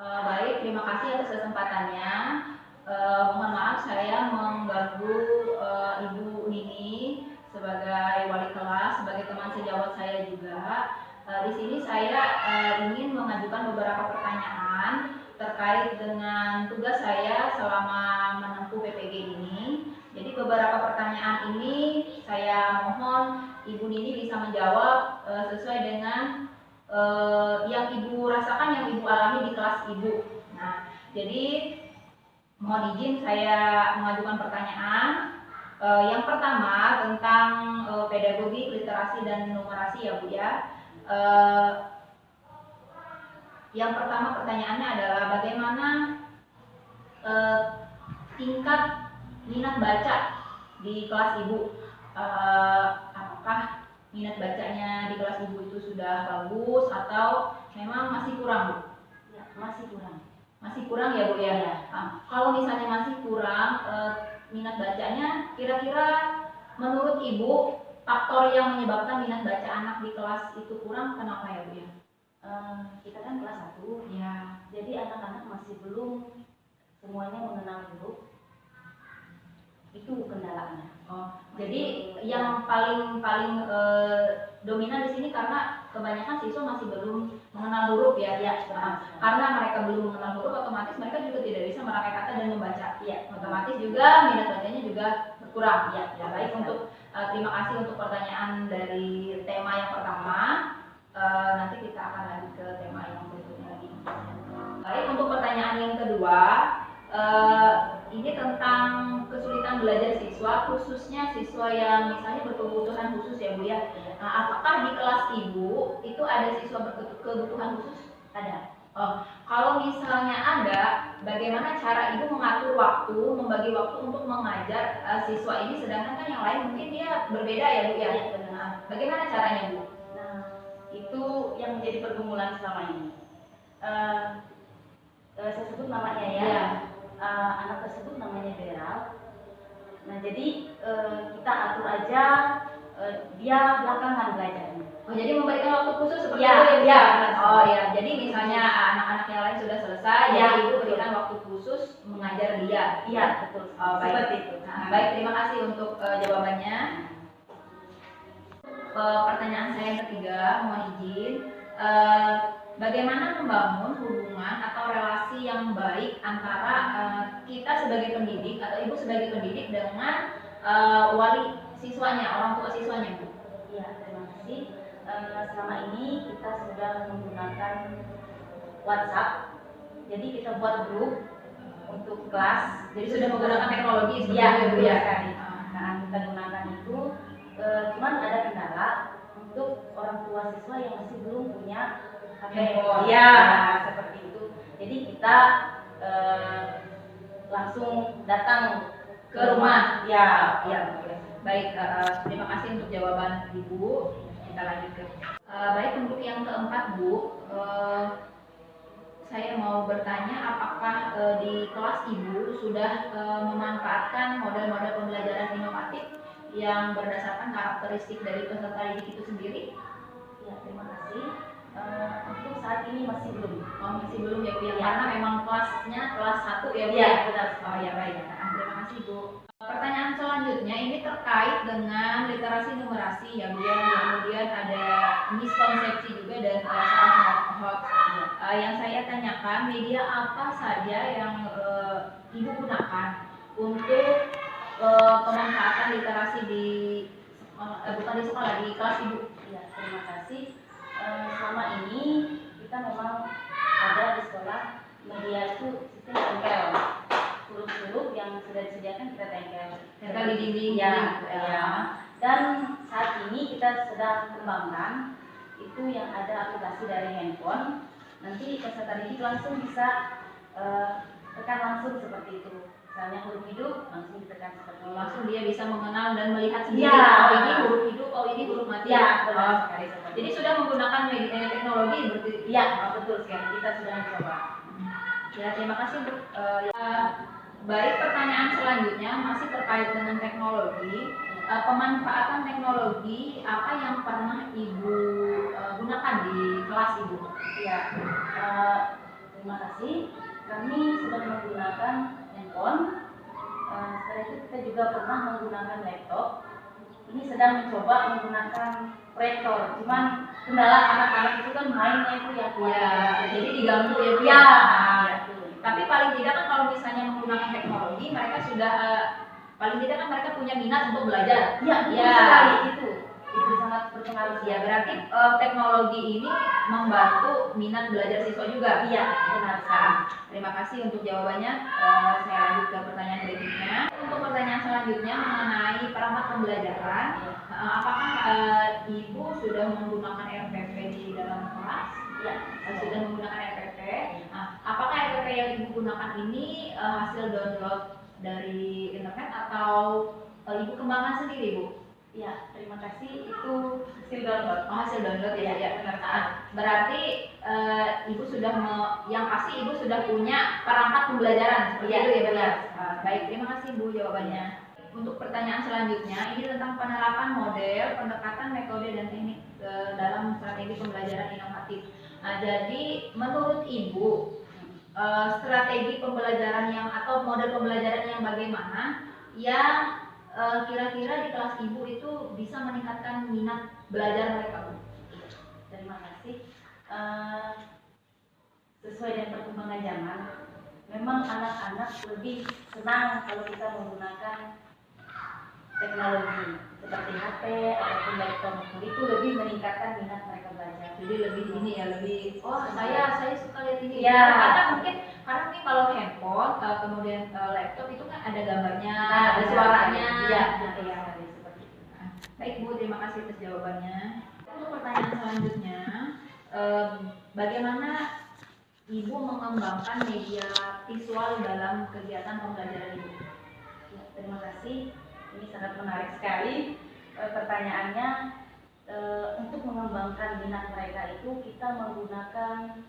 Baik, terima kasih atas kesempatannya. Mohon maaf saya mengganggu Ibu Nini sebagai wali kelas, sebagai teman sejawat saya juga. Di sini saya ingin mengajukan beberapa pertanyaan terkait dengan tugas saya selama menempuh PPG ini. Jadi beberapa pertanyaan ini saya mohon Ibu Nini bisa menjawab sesuai dengan yang Ibu rasakan, yang Ibu alami di kelas Ibu. Nah, jadi mohon izin saya mengajukan pertanyaan. Yang pertama tentang pedagogi, literasi, dan numerasi ya Bu ya. Yang pertama pertanyaannya adalah bagaimana tingkat minat baca di kelas Ibu? Apakah minat bacanya di kelas Ibu itu sudah bagus atau memang masih kurang, Bu? Ya, masih kurang. Masih kurang ya, Bu ya? Ya. Kalau misalnya masih kurang minat bacanya, kira-kira menurut Ibu faktor yang menyebabkan minat baca anak di kelas itu kurang kenapa ya, Bu ya? Kita kan kelas 1 Ya. Jadi anak-anak masih belum semuanya mengenal huruf. Itu kendalanya. Jadi yang paling dominan di sini karena kebanyakan siswa masih belum mengenal huruf ya. Karena mereka belum mengenal huruf, otomatis mereka juga tidak bisa merangkai kata dan membaca. Otomatis juga minat bacanya juga berkurang. Baik, untuk terima kasih untuk pertanyaan dari tema yang pertama. Nanti kita akan lanjut ke tema yang berikutnya lagi. Baik, untuk pertanyaan yang kedua, ini tentang kesulitan belajar siswa, khususnya siswa yang misalnya berkebutuhan khusus ya Bu ya. Apakah di kelas Ibu itu ada siswa berkebutuhan khusus? Ada. Kalau misalnya ada, bagaimana cara Ibu mengatur waktu, membagi waktu untuk mengajar siswa ini, sedangkan kan yang lain mungkin dia berbeda ya Bu ya? Ya, benar. Bagaimana caranya Bu? Nah, itu yang menjadi pergumulan selama ini. Saya sebut namanya ya. Anak tersebut namanya Beral. Nah, jadi kita atur aja dia belakangan belajarnya. Jadi memberikan waktu khusus seperti Ya, itu ya? ya. Jadi misalnya anak-anak yang lain sudah selesai, Ya, Ibu berikan waktu khusus mengajar dia. Iya, betul. Baik. Seperti itu. Baik, terima kasih untuk jawabannya. Pertanyaan saya yang ketiga, mohon izin. Bagaimana membangun hubungan atau relasi yang baik antara kita sebagai pendidik atau Ibu sebagai pendidik dengan wali siswanya, orang tua siswanya, Bu? Iya, terima kasih. Selama ini kita sudah menggunakan WhatsApp. Jadi kita buat grup untuk kelas. Jadi sudah menggunakan teknologi sebetulnya, Bu ya? Nah, kita gunakan itu, cuman ada kendala untuk orang tua siswa yang masih belum punya HP. Ya, seperti itu. Jadi kita langsung datang ke rumah. Ya. Baik, terima kasih untuk jawaban Ibu. Kita lanjut ke. Baik, untuk yang keempat Bu, saya mau bertanya apakah di kelas Ibu sudah memanfaatkan model-model pembelajaran inovatif yang berdasarkan karakteristik dari peserta didik itu sendiri? Ya, terima kasih. Untuk saat ini masih belum. Masih belum ya Bu ya? Karena memang kelasnya kelas 1 ya Bu? Ya, benar. Ya baik. Terima kasih Bu. Pertanyaan selanjutnya ini terkait dengan literasi numerasi ya Bu ya. Kemudian ada miskonsepsi juga dan soal hot. Yang saya tanyakan, media apa saja yang Ibu gunakan untuk pemanfaatan literasi di bukan di sekolah, di kelas Ibu? Ya, terima kasih. Selama ini kita memang ada di sekolah media itu sistem tempel. Huruf-huruf yang sudah disediakan kita tempel di dinding. Ya. Dan saat ini kita sedang kembangkan itu yang ada aplikasi dari handphone. Nanti peserta didik langsung bisa tekan langsung seperti itu. Misalnya huruf hidup langsung ditekan seperti itu. Langsung dia bisa mengenal dan melihat sendiri. Ya. Oh ini huruf hidup, oh ini huruf mati. Ya, benar sekali. Jadi sudah menggunakan teknologi berarti? Ya, betul sekali. Kita sudah mencoba. Ya, terima kasih untuk baik, pertanyaan selanjutnya masih terkait dengan teknologi. Pemanfaatan teknologi apa yang pernah Ibu gunakan di kelas Ibu? Ya, terima kasih. Kami sudah menggunakan handphone. Setelah itu kita juga pernah menggunakan laptop. Ini sedang mencoba menggunakan proyektor. Cuman kendala anak-anak itu kan mainnya itu yang jadi diganggu ya Bu. Ya. Tapi paling tidak kan kalau misalnya menggunakan teknologi, mereka sudah paling tidak kan mereka punya minat untuk belajar. Iya, ya. Sekali itu sangat berpengaruh. Ya, berarti teknologi ini membantu minat belajar siswa juga. Iya, benar sekali. Terima kasih untuk jawabannya. Saya lanjut ke pertanyaan berikutnya. Untuk pertanyaan selanjutnya mengenai perangkat pembelajaran, apakah Ibu sudah menggunakan RPP di dalam kelas? Ya, sudah menggunakan RPP. Nah, apakah RPP yang Ibu gunakan ini hasil download dari internet atau Ibu kembangkan sendiri, Bu? Ya, terima kasih. Itu hasil download. Oh, hasil download ya, ya. Benar. Berarti Ibu sudah yang pasti Ibu sudah punya perangkat pembelajaran seperti itu ya, benar. Baik, terima kasih Bu jawabannya. Untuk pertanyaan selanjutnya, ini tentang penerapan model, pendekatan, metode dan teknik dalam strategi pembelajaran inovatif. Nah, jadi menurut Ibu strategi pembelajaran yang atau model pembelajaran yang bagaimana yang kira-kira di kelas Ibu itu bisa meningkatkan minat belajar mereka, Bu? Terima kasih. Sesuai dengan perkembangan zaman, memang anak-anak lebih senang kalau kita menggunakan teknologi seperti HP ataupun laptop, itu lebih meningkatkan minat mereka belajar. Jadi lebih ini ya, lebih saya suka lihat ini. Ya. Karena mungkin kalau handphone kemudian laptop itu kan ada gambarnya, ada suaranya. Iya, seperti itu. Baik Bu, terima kasih atas jawabannya. Untuk pertanyaan selanjutnya, bagaimana Ibu mengembangkan media visual dalam kegiatan pembelajaran Ibu? Ya, terima kasih. Ini sangat menarik sekali pertanyaannya. Untuk mengembangkan minat mereka itu kita menggunakan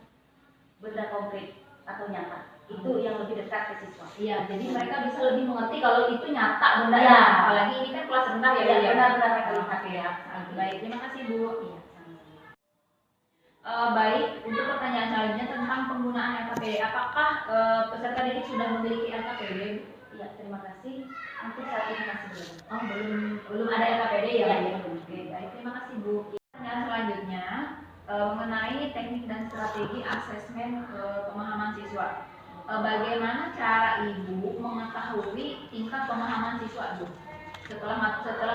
benda konkret atau nyata. Itu yang lebih dekat ke siswa. Iya, jadi mereka bisa lebih mengerti kalau itu nyata bendanya. Ya. Apalagi ini kan kelas rendah ya. Ya, benar-benar mereka lihat ya. Baik, terima kasih Bu. Iya. Baik, untuk pertanyaan selanjutnya tentang penggunaan LKPD. Apakah peserta didik sudah memiliki LKPD? Iya, terima kasih. Untuk saat ini masih belum. Oh, belum ada LKPD ya? Iya. Oke, baik, terima kasih Bu. Pertanyaan selanjutnya mengenai teknik dan strategi asesmen pemahaman siswa. Bagaimana cara Ibu mengetahui tingkat pemahaman siswa, Bu? Setelah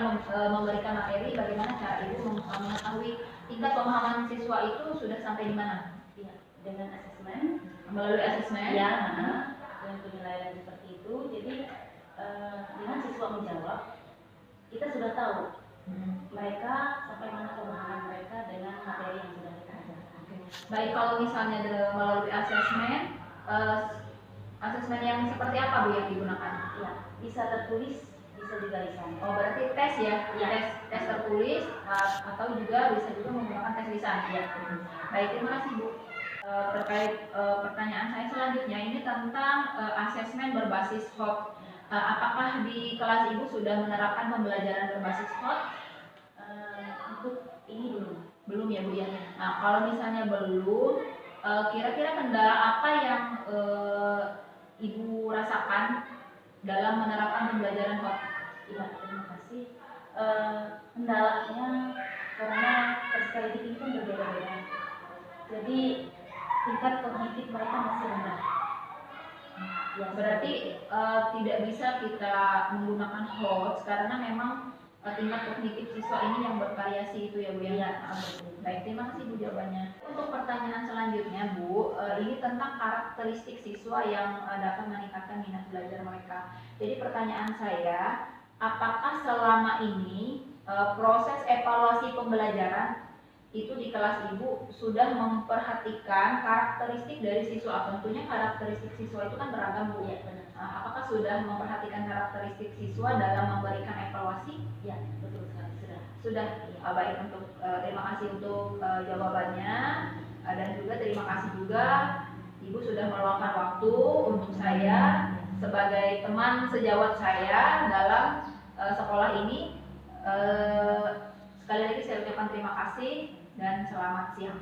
memberikan materi, bagaimana cara Ibu mengetahui tingkat pemahaman siswa itu sudah sampai di mana? Ya, dengan asesmen. Melalui asesmen? Ya, dengan penilaian seperti itu. Jadi dengan siswa menjawab, kita sudah tahu mereka sampai mana pemahaman mereka dengan materi yang sudah kita ajarkan. Baik, kalau misalnya melalui asesmen, asesmen yang seperti apa Bu yang digunakan? Ya, bisa tertulis, bisa juga lisan. Oh, berarti tes ya? Ya. Tes tertulis atau juga bisa juga menggunakan tes lisan. Ya. Baik, terima kasih Bu. Terkait pertanyaan saya selanjutnya ini tentang asesmen berbasis HOT. Apakah di kelas Ibu sudah menerapkan pembelajaran berbasis HOT? Untuk ini belum ya Bu ya. Nah, kalau misalnya belum, kira-kira kendala apa yang Ibu rasakan dalam menerapkan pembelajaran HOT? Ya, terima kasih. Kendalanya karena persekali didik itu berbeda-beda. Jadi tingkat kognitif mereka masih rendah. Ya, berarti tidak bisa kita menggunakan HOT karena memang tingkat kognitif siswa ini yang bervariasi itu ya Bu ya. Iya. Baik, terima kasih Bu jawabannya. Untuk pertanyaan selanjutnya Bu, ini tentang karakteristik siswa yang dapat meningkatkan minat belajar mereka. Jadi pertanyaan saya, apakah selama ini proses evaluasi pembelajaran itu di kelas Ibu sudah memperhatikan karakteristik dari siswa? Tentunya karakteristik siswa itu kan beragam Bu ya. Apakah sudah memperhatikan karakteristik siswa dalam memberikan evaluasi? Ya, betul sekali, sudah. Baik, untuk terima kasih untuk jawabannya dan juga terima kasih juga Ibu sudah meluangkan waktu untuk saya sebagai teman sejawat saya dalam sekolah ini. Sekali lagi saya ucapkan terima kasih dan selamat siang.